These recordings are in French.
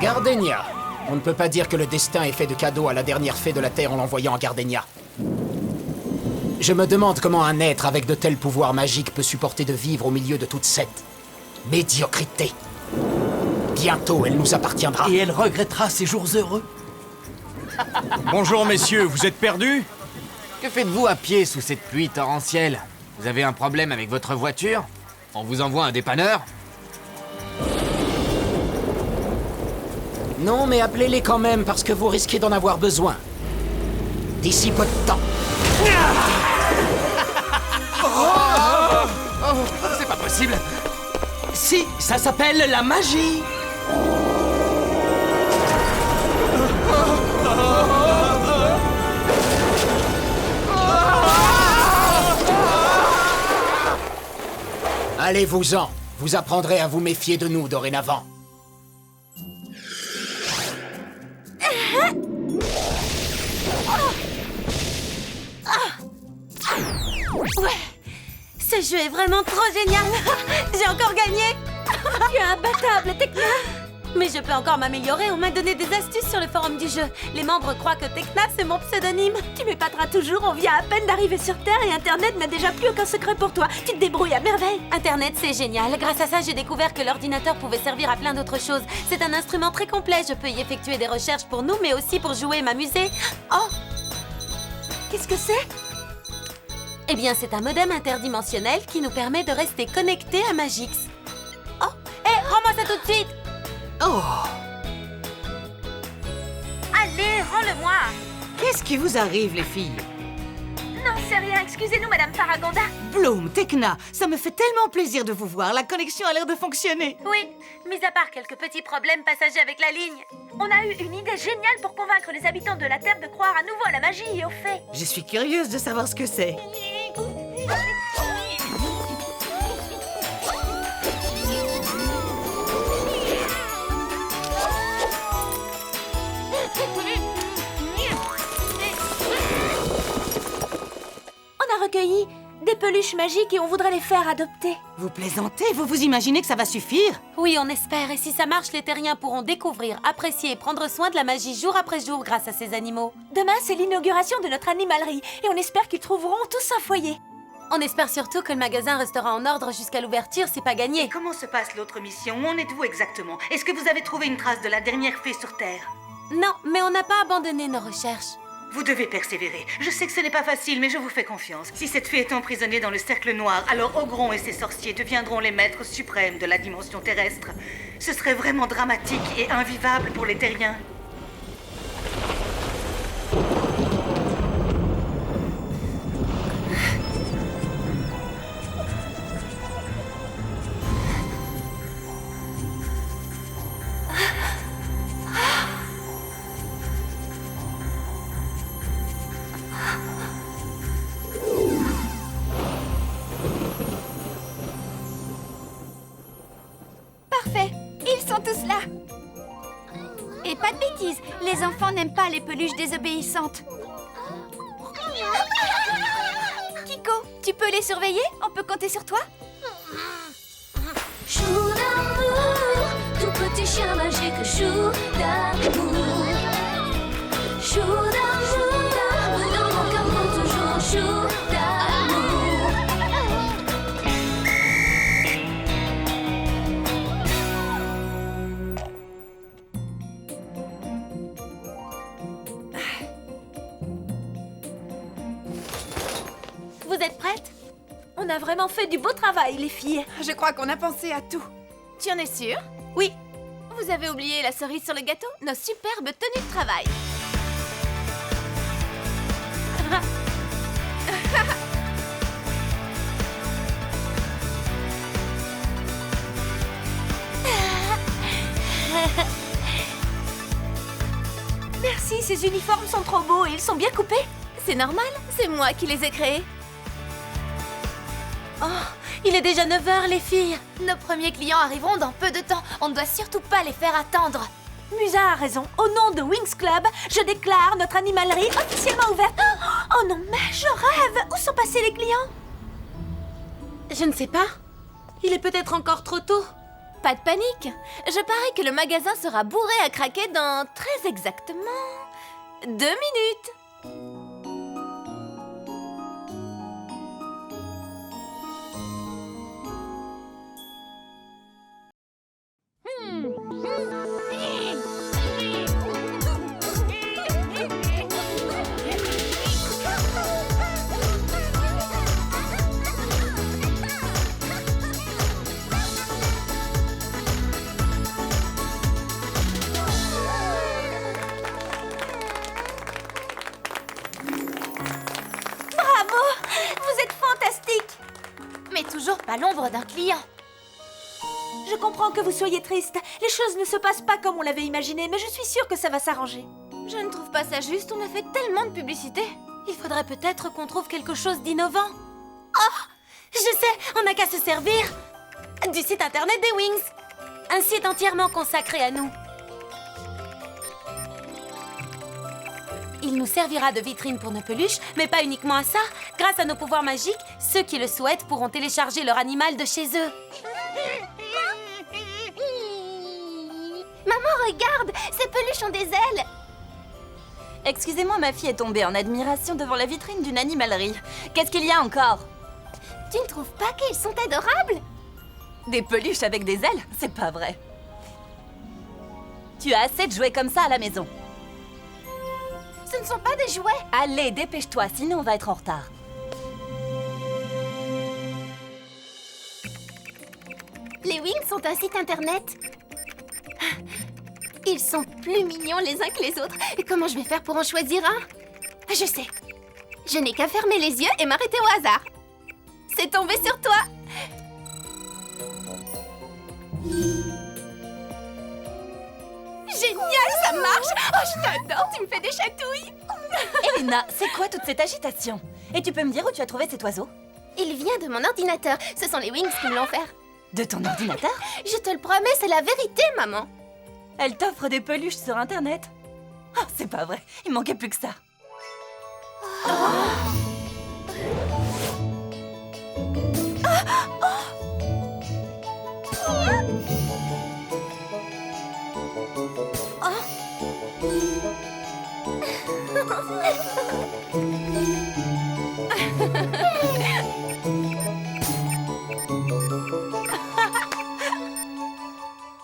Gardenia. On ne peut pas dire que le destin ait fait de cadeau à la dernière fée de la Terre en l'envoyant à Gardenia. Je me demande comment un être avec de tels pouvoirs magiques peut supporter de vivre au milieu de toute cette médiocrité. Bientôt, elle nous appartiendra. Et elle regrettera ses jours heureux. Bonjour messieurs, vous êtes perdus? Que faites-vous à pied sous cette pluie torrentielle? Vous avez un problème avec votre voiture? On vous envoie un dépanneur? Non, mais appelez-les quand même, parce que vous risquez d'en avoir besoin. D'ici peu de temps. C'est pas possible! Si, ça s'appelle la magie. Allez-vous-en. Vous apprendrez à vous méfier de nous dorénavant. Ouais, ce jeu est vraiment trop génial. J'ai encore gagné. Tu es imbattable, Tekna. Mais je peux encore m'améliorer, on m'a donné des astuces sur le forum du jeu. Les membres croient que Tekna, c'est mon pseudonyme. Tu m'épateras toujours, on vient à peine d'arriver sur Terre et Internet n'a déjà plus aucun secret pour toi. Tu te débrouilles à merveille. Internet, c'est génial. Grâce à ça, j'ai découvert que l'ordinateur pouvait servir à plein d'autres choses. C'est un instrument très complet, je peux y effectuer des recherches pour nous, mais aussi pour jouer et m'amuser. Oh! Qu'est-ce que c'est? Eh bien, c'est un modem interdimensionnel qui nous permet de rester connectés à Magix. Oh! Hé, rends-moi ça tout de suite! Oh, Allez, rends-le-moi! Qu'est-ce qui vous arrive, les filles? Non, c'est rien, excusez-nous, Madame Faragonda. Bloom, Tekna, ça me fait tellement plaisir de vous voir. La connexion a l'air de fonctionner. Oui, mis à part quelques petits problèmes passagers avec la ligne, on a eu une idée géniale pour convaincre les habitants de la Terre de croire à nouveau à la magie et aux fées. Je suis curieuse de savoir ce que c'est. On a recueilli des peluches magiques et on voudrait les faire adopter. Vous plaisantez? Vous vous imaginez que ça va suffire? Oui, on espère. Et si ça marche, les terriens pourront découvrir, apprécier et prendre soin de la magie jour après jour grâce à ces animaux. Demain, c'est l'inauguration de notre animalerie et on espère qu'ils trouveront tous un foyer. On espère surtout que le magasin restera en ordre jusqu'à l'ouverture, c'est pas gagné. Comment se passe l'autre mission? Où en êtes-vous exactement? Est-ce que vous avez trouvé une trace de la dernière fée sur Terre? Non, mais on n'a pas abandonné nos recherches. Vous devez persévérer. Je sais que ce n'est pas facile, mais je vous fais confiance. Si cette fée est emprisonnée dans le cercle noir, alors Ogron et ses sorciers deviendront les maîtres suprêmes de la dimension terrestre. Ce serait vraiment dramatique et invivable pour les terriens. Parfait, ils sont tous là. Et pas de bêtises, les enfants n'aiment pas les peluches désobéissantes. Kiko, tu peux les surveiller? On peut compter sur toi? Chou d'amour, tout petit chien magique, chou d'amour. Chou d'amour, dans mon cœur pour toujours, chou d'amour. Vous êtes prêtes? On a vraiment fait du beau travail, les filles. Je crois qu'on a pensé à tout. Tu en es sûre? Oui. Vous avez oublié la cerise sur le gâteau? Nos superbes tenues de travail. Merci, ces uniformes sont trop beaux et ils sont bien coupés. C'est normal, c'est moi qui les ai créés. Oh, il est déjà 9 h, les filles. Nos premiers clients arriveront dans peu de temps. On ne doit surtout pas les faire attendre. Musa a raison. Au nom de Wings Club, je déclare notre animalerie officiellement ouverte. Oh non, mais je rêve. Où sont passés les clients? Je ne sais pas. Il est peut-être encore trop tôt. Pas de panique. Je parie que le magasin sera bourré à craquer dans très exactement 2 minutes. Bravo! Vous êtes fantastique! Mais toujours pas l'ombre d'un client. Je comprends que vous soyez triste. Les choses ne se passent pas comme on l'avait imaginé, mais je suis sûre que ça va s'arranger. Je ne trouve pas ça juste, on a fait tellement de publicité. Il faudrait peut-être qu'on trouve quelque chose d'innovant. Oh! Je sais, on n'a qu'à se servir du site internet des Wings. Un site entièrement consacré à nous. Il nous servira de vitrine pour nos peluches, mais pas uniquement à ça. Grâce à nos pouvoirs magiques, ceux qui le souhaitent pourront télécharger leur animal de chez eux. Maman, regarde, ces peluches ont des ailes. Excusez-moi, ma fille est tombée en admiration devant la vitrine d'une animalerie. Qu'est-ce qu'il y a encore? Tu ne trouves pas qu'ils sont adorables? Des peluches avec des ailes? C'est pas vrai. Tu as assez de jouets comme ça à la maison. Ce ne sont pas des jouets. Allez, dépêche-toi, sinon on va être en retard. Les Wings sont un site internet. Ils sont plus mignons les uns que les autres. Et comment je vais faire pour en choisir un? Je sais. Je n'ai qu'à fermer les yeux et m'arrêter au hasard. C'est tombé sur toi. Génial, ça marche. Oh, je t'adore, tu me fais des chatouilles. Elena, c'est quoi toute cette agitation? Et tu peux me dire où tu as trouvé cet oiseau? Il vient de mon ordinateur. Ce sont les Wings qui me l'ont fait. De ton ordinateur? Je te le promets, c'est la vérité, maman. Elle t'offre des peluches sur Internet? Oh, c'est pas vrai, il manquait plus que ça.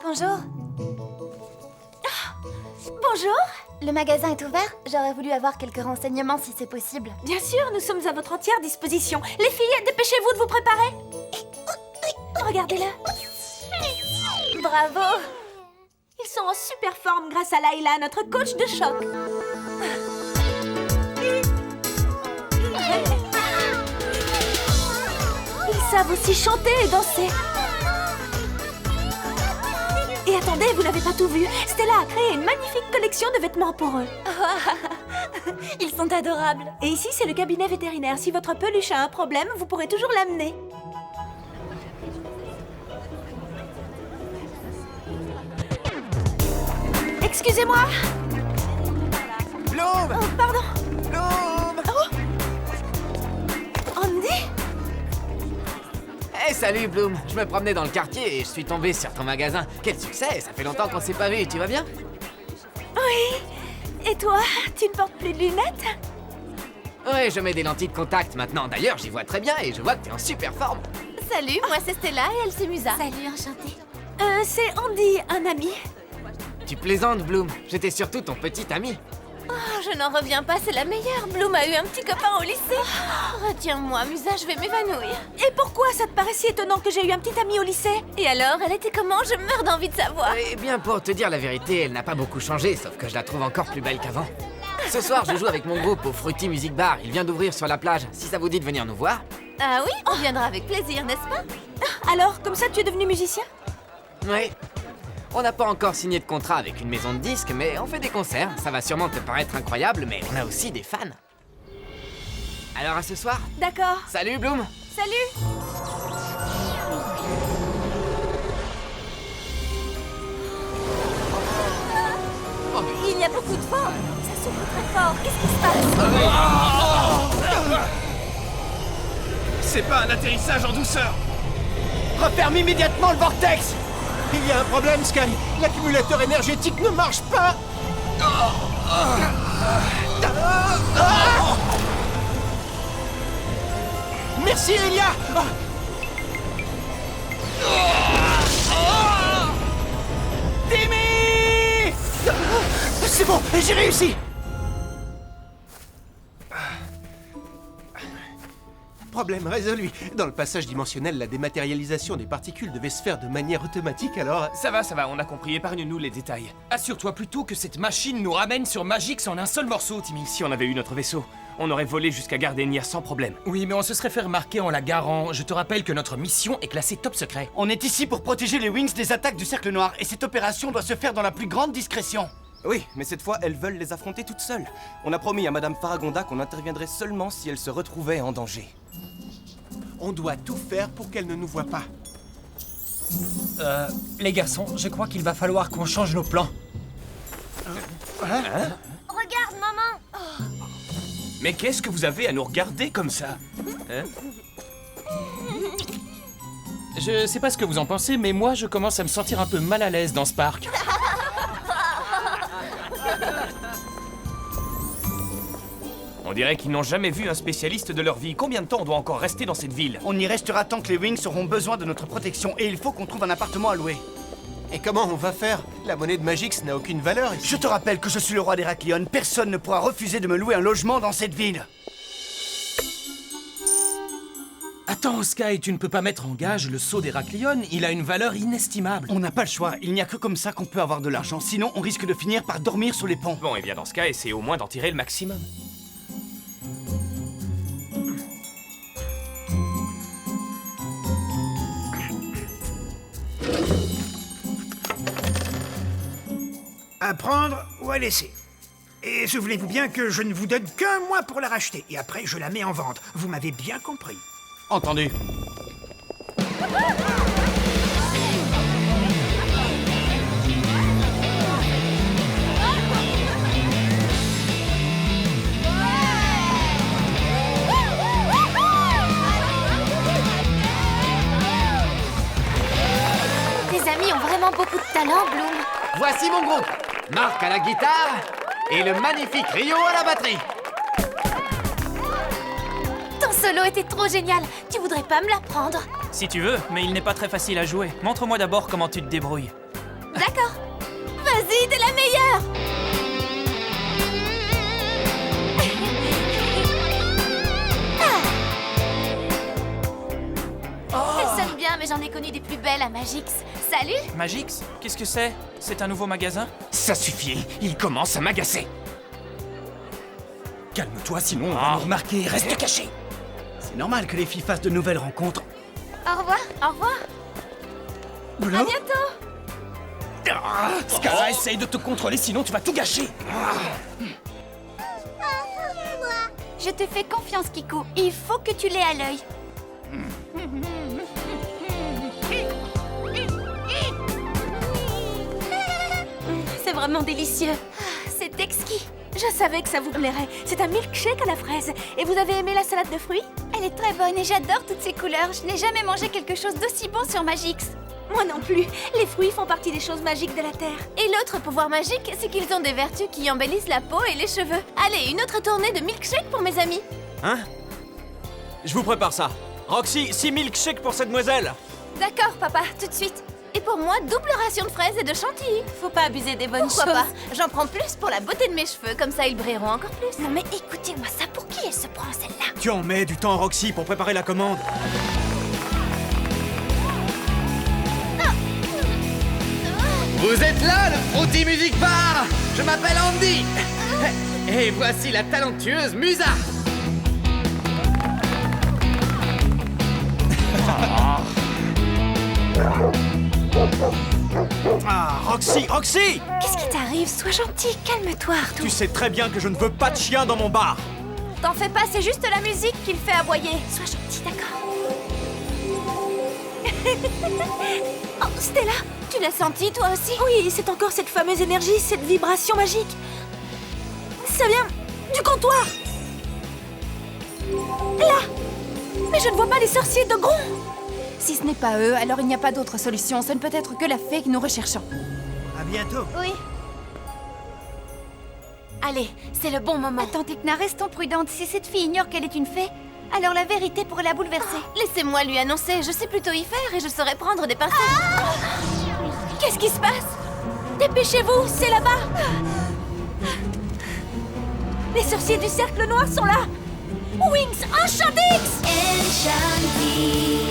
Bonjour. Bonjour. Le magasin est ouvert? J'aurais voulu avoir quelques renseignements si c'est possible. Bien sûr, nous sommes à votre entière disposition. Les filles, dépêchez-vous de vous préparer. Regardez-le. Bravo. Ils sont en super forme grâce à Layla, notre coach de choc. Ils savent aussi chanter et danser. Et attendez, vous n'avez pas tout vu. Stella a créé une magnifique collection de vêtements pour eux. Ils sont adorables. Et ici, c'est le cabinet vétérinaire. Si votre peluche a un problème, vous pourrez toujours l'amener. Excusez-moi. Bloom! Oh, pardon. Bloom! Andy? Hey, salut Bloom! Je me promenais dans le quartier et je suis tombé sur ton magasin. Quel succès! Ça fait longtemps qu'on s'est pas vu. Tu vas bien? Oui. Et toi, tu ne portes plus de lunettes? Ouais, je mets des lentilles de contact maintenant. D'ailleurs, j'y vois très bien et je vois que t'es en super forme. Salut, moi c'est Stella et elle c'est Musa. Salut, enchantée. C'est Andy, un ami. Tu plaisantes, Bloom. J'étais surtout ton petit ami. Oh, je n'en reviens pas, c'est la meilleure. Bloom a eu un petit copain au lycée. Retiens-moi, Musa, je vais m'évanouir. Et pourquoi ça te paraît si étonnant que j'ai eu un petit ami au lycée? Et alors, elle était comment? Je meurs d'envie de savoir. Eh bien, pour te dire la vérité, elle n'a pas beaucoup changé, sauf que je la trouve encore plus belle qu'avant. Ce soir, je joue avec mon groupe au Fruity Music Bar. Il vient d'ouvrir sur la plage. Si ça vous dit de venir nous voir. Ah oui, on viendra avec plaisir, n'est-ce pas? Alors, comme ça, tu es devenu musicien? Oui. On n'a pas encore signé de contrat avec une maison de disques, mais on fait des concerts. Ça va sûrement te paraître incroyable, mais on a aussi des fans. Alors à ce soir. D'accord. Salut Bloom. Salut. Il y a beaucoup de vent. Ça souffle très fort. Qu'est-ce qui se passe? C'est pas un atterrissage en douceur! Referme immédiatement le vortex! Il y a un problème, Sky. L'accumulateur énergétique ne marche pas. Merci, Elia. Timmy! C'est bon, j'ai réussi. Problème résolu. Dans le passage dimensionnel, la dématérialisation des particules devait se faire de manière automatique, alors... Ça va, on a compris. Épargne-nous les détails. Assure-toi plutôt que cette machine nous ramène sur Magix en un seul morceau, Timmy. Si on avait eu notre vaisseau, on aurait volé jusqu'à Gardenia sans problème. Oui, mais on se serait fait remarquer en la garant. Je te rappelle que notre mission est classée top secret. On est ici pour protéger les Wings des attaques du Cercle Noir, et cette opération doit se faire dans la plus grande discrétion. Oui, mais cette fois, elles veulent les affronter toutes seules. On a promis à Madame Faragonda qu'on interviendrait seulement si elle se retrouvait en danger. On doit tout faire pour qu'elle ne nous voie pas. Les garçons, je crois qu'il va falloir qu'on change nos plans. Regarde, maman. Mais qu'est-ce que vous avez à nous regarder comme ça? Je sais pas ce que vous en pensez, mais moi, je commence à me sentir un peu mal à l'aise dans ce parc. On dirait qu'ils n'ont jamais vu un spécialiste de leur vie. Combien de temps on doit encore rester dans cette ville? On y restera tant que les Wings auront besoin de notre protection, et il faut qu'on trouve un appartement à louer. Et comment on va faire? La monnaie de Magix n'a aucune valeur ici. Je te rappelle que je suis le roi d'Héraklion. Personne ne pourra refuser de me louer un logement dans cette ville. Attends, Sky, tu ne peux pas mettre en gage le sceau d'Héraklion. Il a une valeur inestimable. On n'a pas le choix. Il n'y a que comme ça qu'on peut avoir de l'argent. Sinon, on risque de finir par dormir sous les ponts. Bon, et bien dans ce cas, essayez au moins d'en tirer le maximum. À prendre ou à laisser. Et souvenez-vous bien que je ne vous donne qu'un mois pour la racheter. Et après, je la mets en vente. Vous m'avez bien compris. Entendu. Tes amis ont vraiment beaucoup de talent, Bloom. Voici mon groupe. Marc à la guitare et le magnifique Rio à la batterie. Ton solo était trop génial. Tu voudrais pas me l'apprendre? Si tu veux, mais il n'est pas très facile à jouer. Montre-moi d'abord comment tu te débrouilles. D'accord. Vas-y, t'es la meilleure. Elle sonne bien, mais j'en ai connu des plus belles à Magix. Salut. Magix? Qu'est-ce que c'est? C'est un nouveau magasin? Ça suffit, il commence à m'agacer. Calme-toi, sinon on va nous remarquer. Reste caché. C'est normal que les filles fassent de nouvelles rencontres. Au revoir. Au revoir. Bloom? À bientôt. Sky, essaye de te contrôler, sinon tu vas tout gâcher. Je te fais confiance, Kiku. Il faut que tu l'aies à l'œil. C'est vraiment délicieux. C'est exquis. Je savais que ça vous plairait. C'est un milkshake à la fraise. Et vous avez aimé la salade de fruits? Elle est très bonne et j'adore toutes ces couleurs. Je n'ai jamais mangé quelque chose d'aussi bon sur Magix. Moi non plus. Les fruits font partie des choses magiques de la Terre. Et l'autre pouvoir magique, c'est qu'ils ont des vertus qui embellissent la peau et les cheveux. Allez, une autre tournée de milkshake pour mes amis. Hein? Je vous prépare ça. Roxy, 6 milkshakes pour cette demoiselle. D'accord, papa, tout de suite. Et pour moi, double ration de fraises et de chantilly. Faut pas abuser des bonnes Pourquoi choses. pas? J'en prends plus pour la beauté de mes cheveux, comme ça ils brilleront encore plus. Non mais écoutez-moi ça, pour qui elle se prend celle-là? Tu en mets du temps, Roxy, pour préparer la commande. Vous êtes là, le Fruity Music Bar. Je m'appelle Andy. Et voici la talentueuse Musa. Ah, Roxy, Roxy! Qu'est-ce qui t'arrive? Sois gentil, calme-toi, Arthur. Tu sais très bien que je ne veux pas de chien dans mon bar. T'en fais pas, c'est juste la musique qui le fait aboyer. Sois gentil, d'accord? Oh, Stella, tu l'as senti toi aussi? Oui, c'est encore cette fameuse énergie, cette vibration magique. Ça vient du comptoir. Là. Mais je ne vois pas les sorciers de Gron. Si ce n'est pas eux, alors il n'y a pas d'autre solution. Ce ne peut être que la fée que nous recherchons. À bientôt. Oui. Allez, c'est le bon moment. Attends, Tekna, restons prudentes. Si cette fille ignore qu'elle est une fée, alors la vérité pourrait la bouleverser. Laissez-moi lui annoncer, je sais plutôt y faire et je saurai prendre des pincettes. Qu'est-ce qui se passe? Dépêchez-vous, c'est là-bas. Les sorciers du cercle noir sont là. Wings, Enchantix! Enchantis.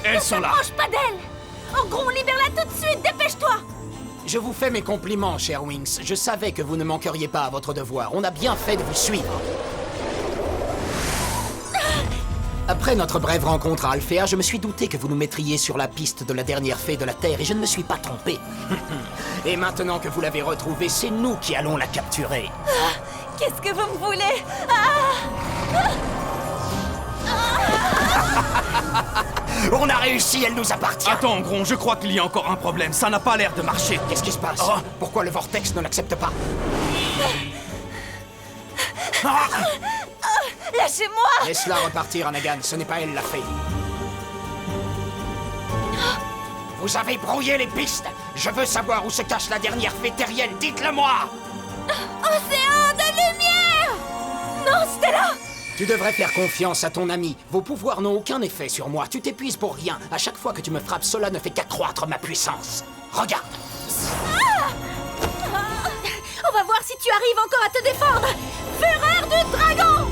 Elles sont là. Ne t'approche pas d'elle! Ogron, libère-la tout de suite, dépêche-toi! Je vous fais mes compliments, cher Wings. Je savais que vous ne manqueriez pas à votre devoir. On a bien fait de vous suivre. Après notre brève rencontre à Alphéa, je me suis douté que vous nous mettriez sur la piste de la dernière fée de la Terre et je ne me suis pas trompé. Et maintenant que vous l'avez retrouvée, c'est nous qui allons la capturer. Qu'est-ce que vous me voulez? On a réussi, elle nous appartient. Attends, Gron, je crois qu'il y a encore un problème. Ça n'a pas l'air de marcher. Qu'est-ce qui se passe? Pourquoi le vortex ne l'accepte pas? Lâchez-moi! Laisse-la repartir, Anagan. Ce n'est pas elle la fée. Vous avez brouillé les pistes. Je veux savoir où se cache la dernière fée terrienne. Dites-le-moi! Océan de lumière! Non, Stella! Tu devrais faire confiance à ton ami. Vos pouvoirs n'ont aucun effet sur moi. Tu t'épuises pour rien. À chaque fois que tu me frappes, cela ne fait qu'accroître ma puissance. Regarde! On va voir si tu arrives encore à te défendre! Fureur du dragon!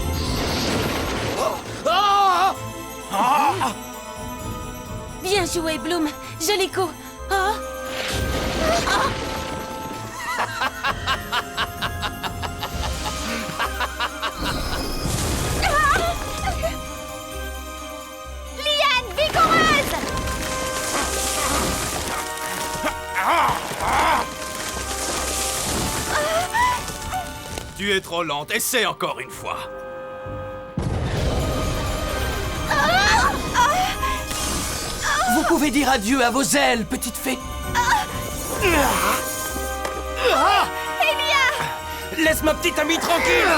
Bien joué, Bloom. Joli coup. Liane vigoureuse! Tu es trop lente. Essaie encore une fois. Vous pouvez dire adieu à vos ailes, petite fée. Elia! Laisse ma petite amie tranquille.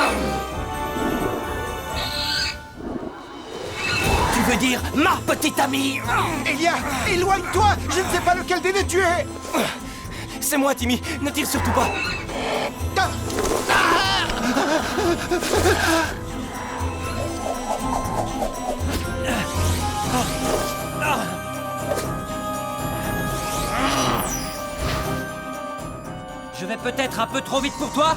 Tu veux dire ma petite amie? Elia, éloigne-toi. Je ne sais pas lequel des deux tu es. C'est moi, Timmy. Ne tire surtout pas. Je vais peut-être un peu trop vite pour toi?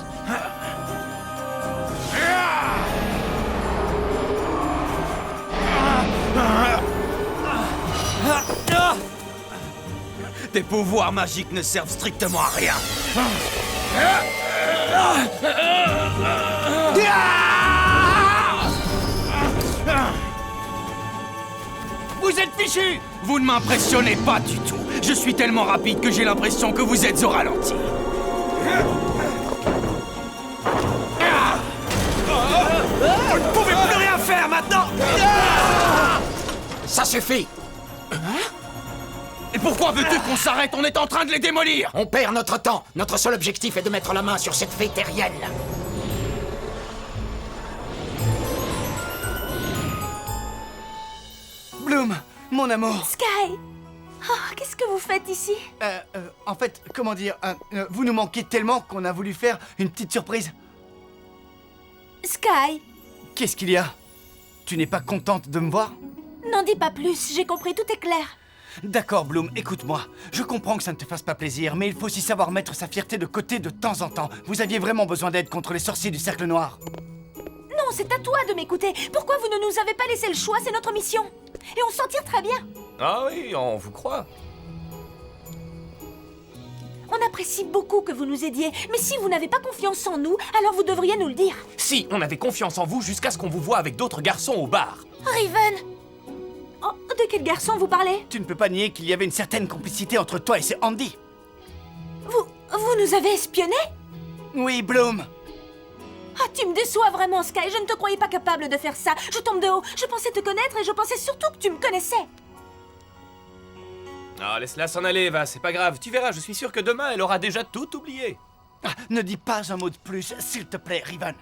Tes pouvoirs magiques ne servent strictement à rien. Vous êtes fichus! Vous ne m'impressionnez pas du tout. Je suis tellement rapide que j'ai l'impression que vous êtes au ralenti. Vous ne pouvez plus rien faire maintenant! Ça suffit! Et pourquoi veux-tu qu'on s'arrête? On est en train de les démolir! On perd notre temps. Notre seul objectif est de mettre la main sur cette fée terrienne. Bloom, mon amour. Sky! Oh, qu'est-ce que vous faites ici? En fait, comment dire, vous nous manquez tellement qu'on a voulu faire une petite surprise. Sky! Qu'est-ce qu'il y a? Tu n'es pas contente de me voir? N'en dis pas plus, j'ai compris, tout est clair. D'accord, Bloom, écoute-moi. Je comprends que ça ne te fasse pas plaisir, mais il faut aussi savoir mettre sa fierté de côté de temps en temps. Vous aviez vraiment besoin d'aide contre les sorciers du Cercle Noir. Non, c'est à toi de m'écouter. Pourquoi vous ne nous avez pas laissé le choix? C'est notre mission. Et on s'en tire très bien. Ah oui, on vous croit. On apprécie beaucoup que vous nous aidiez, mais si vous n'avez pas confiance en nous, alors vous devriez nous le dire. Si, on avait confiance en vous jusqu'à ce qu'on vous voie avec d'autres garçons au bar. Riven! Oh, de quel garçon vous parlez? Tu ne peux pas nier qu'il y avait une certaine complicité entre toi et ce Andy. Vous nous avez espionnés? Oui, Bloom. Ah, tu me déçois vraiment, Sky. Je ne te croyais pas capable de faire ça. Je tombe de haut. Je pensais te connaître et je pensais surtout que tu me connaissais. Ah, laisse-la s'en aller, Eva, c'est pas grave. Tu verras, je suis sûr que demain, elle aura déjà tout oublié. Ah, ne dis pas un mot de plus, s'il te plaît, Riven.